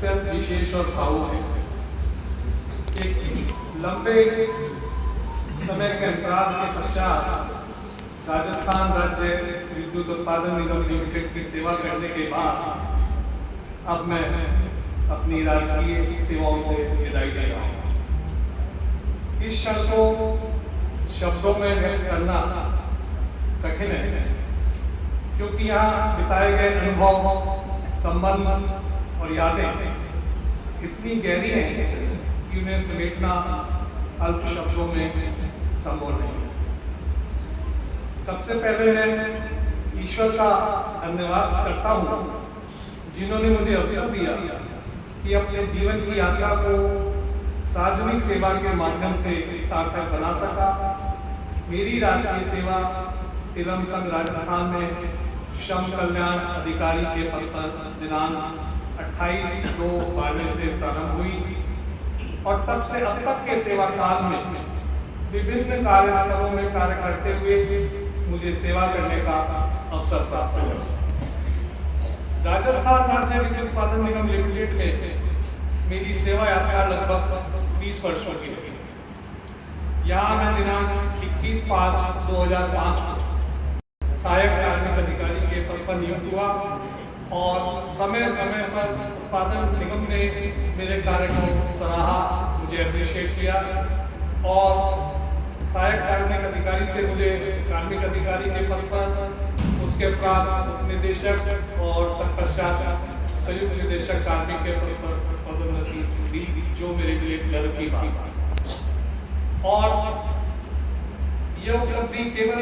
अत्यंत विशेष और भावुक है। एक लंबे समय के अंतराल के पश्चात राजस्थान राज्य विद्युत उत्पादन निगम लिमिटेड की सेवा करने के बाद अब मैं अपनी राजकीय सेवाओं से विदाई ले रहा हूँ। इस क्षण को शब्दों में व्यक्त करना कठिन है, क्योंकि यहाँ बिताए गए अनुभव, संबंध और यादें इतनी गहरी हैं कि उन्हें समेटना अल्प शब्दों में संभव नहीं। सबसे पहले मैं ईश्वर का धन्यवाद करता हूँ, जिन्होंने मुझे अवसर दिया कि अपने जीवन की यात्रा को सार्वजनिक सेवा के माध्यम से सार्थक बना सका। मेरी राजकीय सेवा तिलम संघ राजस्थान में श्रम कल्याण अधिकारी के पद पर दिनांक 28/2/92 से प्रारंभ हुई और तब से अब तक के सेवा काल में विभिन्न कार्यस्थलों में कार्य करते हुए मुझे सेवा करने का अवसर प्राप्त हुआ। राजस्थान राज्य विद्युत उत्पादन निगम लिमिटेड में मेरी सेवा यात्रा लगभग 20 वर्षों की रही। यहाँ मैं दिनांक 21/5/2005 को सहायक कार्मिक अधिकारी के पद पर नियुक्त हुआ और समय समय पर उत्पादन निगम ने मेरे कार्य को सराहा, मुझे अप्रिशिएट किया और सहायक कार्मिक अधिकारी से मुझे कार्मिक अधिकारी के पद पर, उसके उपरांत निदेशक और तत्पश्चात संयुक्त निदेशक कार्मिक के पद पर पदोन्नति दी, जो मेरे लिए गर्व की बात है। और यह उपलब्धि केवल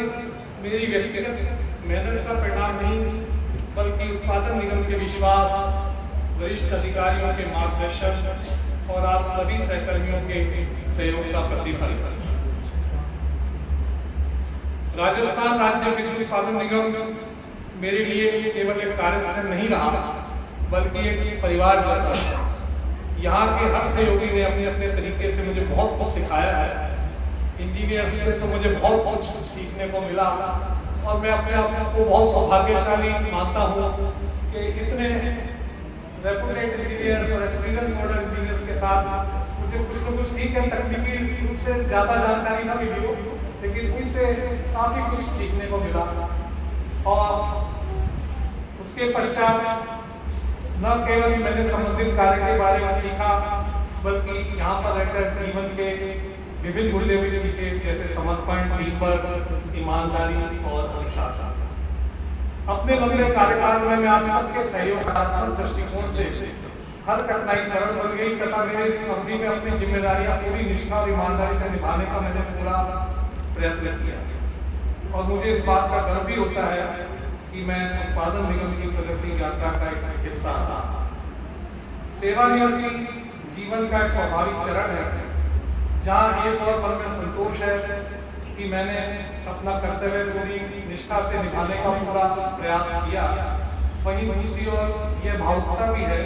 मेरी व्यक्तिगत मेहनत का परिणाम नहीं, बल्कि उत्पादन निगम के विश्वास, वरिष्ठ अधिकारियों के मार्गदर्शन और आप सभी सहकर्मियों के सहयोग का प्रतिफल है। राजस्थान राज्य विद्युत उत्पादन निगम मेरे लिए केवल एक कार्यस्थल नहीं रहा, बल्कि एक परिवार जैसा है। यहाँ के हर सहयोगी ने अपने अपने तरीके से मुझे बहुत कुछ सिखाया है। इंजीनियर से तो मुझे बहुत कुछ सीखने को मिला और मैं अपने आप को बहुत सौभाग्यशाली मानता हूँ कि इतने रेपुटेड इंजीनियर्स और एक्सपीरियंस होल्डर इंजीनियर्स के साथ मुझे कुछ न कुछ, ठीक है, तकनीकी रूप से ज़्यादा जानकारी ना मिली हो, लेकिन उससे काफ़ी कुछ सीखने को मिला। और उसके पश्चात न केवल मैंने संबंधित कार्य के बारे में सीखा, बल्कि यहाँ पर रहकर जीवन के विभिन्न मूल्य भी सीखे, जैसे समर्पण, टीमवर्क, ईमानदारी और अनुशासन। अपने लंबे कार्यकाल में मैं आप सबके सहयोगात्मक दृष्टिकोण से हर कठिनाई सरल बन गई तथा मेरे इस अवधि में अपनी जिम्मेदारियां पूरी निष्ठा और ईमानदारी से निभाने का मैंने पूरा प्रयत्न किया और मुझे इस बात का गर्व भी होता है कि मैं उत्पादन निगम की प्रगति यात्रा का एक हिस्सा था। सेवानिवृत्ति जीवन का एक स्वाभाविक चरण है, जहाँ एक और मन में संतोष है कि मैंने अपना कर्तव्य पूरी निष्ठा से निभाने का पूरा प्रयास किया। वहीं दूसरी ओर यह भावुकता भी है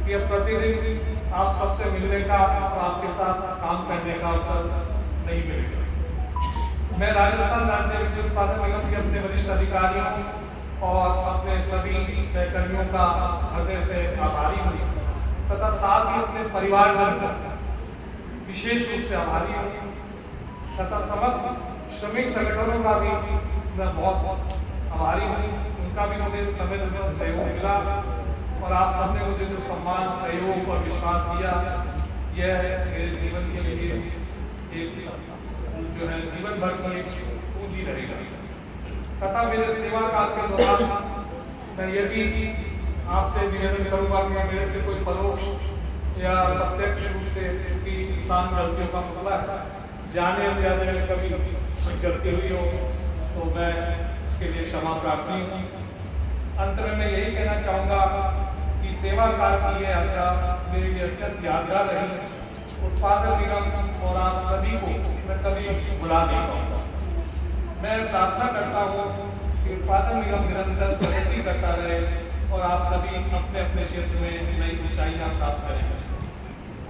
कि अब प्रतिदिन आप सबसे मिलने का और आपके साथ काम करने का अवसर नहीं मिलेगा। मैं राजस्थान राज्य विद्युत उत्पादन निगम के अपने वरिष्ठ अधिकारियों और अपने सभी सहकर्मियों का हृदय से आभारी हूँ तथा साथ ही अपने परिवारजन विशेष रूप से आभारी हूँ तथा समस्त श्रमिक संगठनों का भी मैं बहुत आभारी हूँ। उनका भी मुझे समय समय सहयोग मिला और आप सबने मुझे जो सम्मान, सहयोग और विश्वास दिया, यह मेरे जीवन के लिए एक जो है जीवन भर की एक पूंजी रहेगा। तथा मेरे सेवा काल के दौरान मैं ये भी आपसे निवेदन करूंगा कि मेरे से कोई परोक्ष या प्रत्यक्ष रूप से की इंसान गलतियों का मुतला है, जाने अनजाने में कभी कोई गलती हुई हो तो मैं उसके लिए क्षमा प्रार्थी हूँ। अंत में मैं यही कहना चाहूँगा कि सेवा काल की यह यात्रा मेरे लिए अत्यंत यादगार रही। उत्पादन निगम और आप सभी को मैं कभी भुला नहीं पाऊंगा। मैं प्रार्थना करता हूँ कि उत्पादन निगम निरंतर प्रगति करता रहे और आप सभी अपने अपने क्षेत्र में नई ऊंचाइयां प्राप्त करें।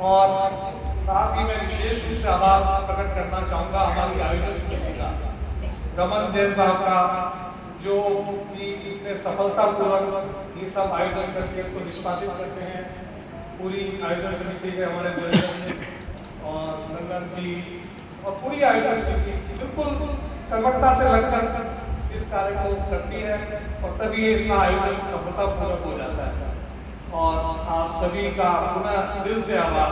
और साथ ही मैं विशेष रूप से आभार प्रकट करना चाहूँगा हमारी आयोजन समिति का, रमन जैन साहब का, जो कि इतने सफलतापूर्वक ये सब आयोजन करके इसको निष्पादित करते हैं। पूरी आयोजन समिति के हमारे प्रेसिडेंट और नंदन जी और पूरी आयोजन समिति बिल्कुल कर्मठता से लगकर इस कार्य को करती है और तभी ये इतना आयोजन सफलतापूर्वक हो जाता है। और आप सभी का पुनः दिल से आभार।